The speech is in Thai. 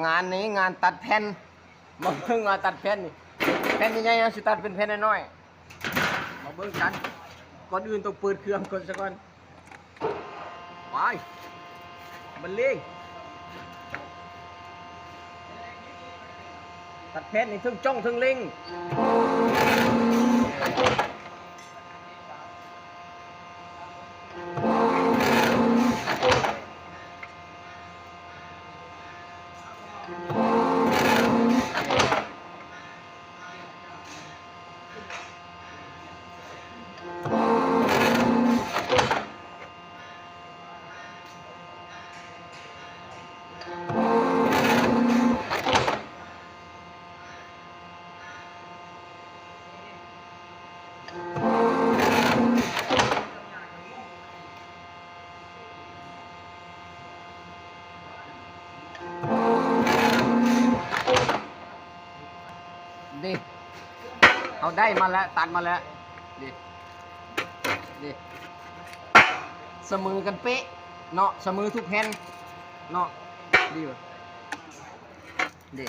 งานนี้งานตัดแผ่นมาเบิ่งงานตัดแผ่นนี่แผ่นใหญ่ๆสิตัดเป็นแผ่นน้อยๆมาเบิ่งกันก่อนอื่นต้องเปิดเครื่องก่อนซะก่อนไปบรรเลงตัดแผ่นนี่ถึงจ้องถึงเล็งดิเอาได้มาแล้วตัดมาแล้วดิเสมอกันเป๊ะเนาะเสมอทุกแผ่นเนาะดีวะดิ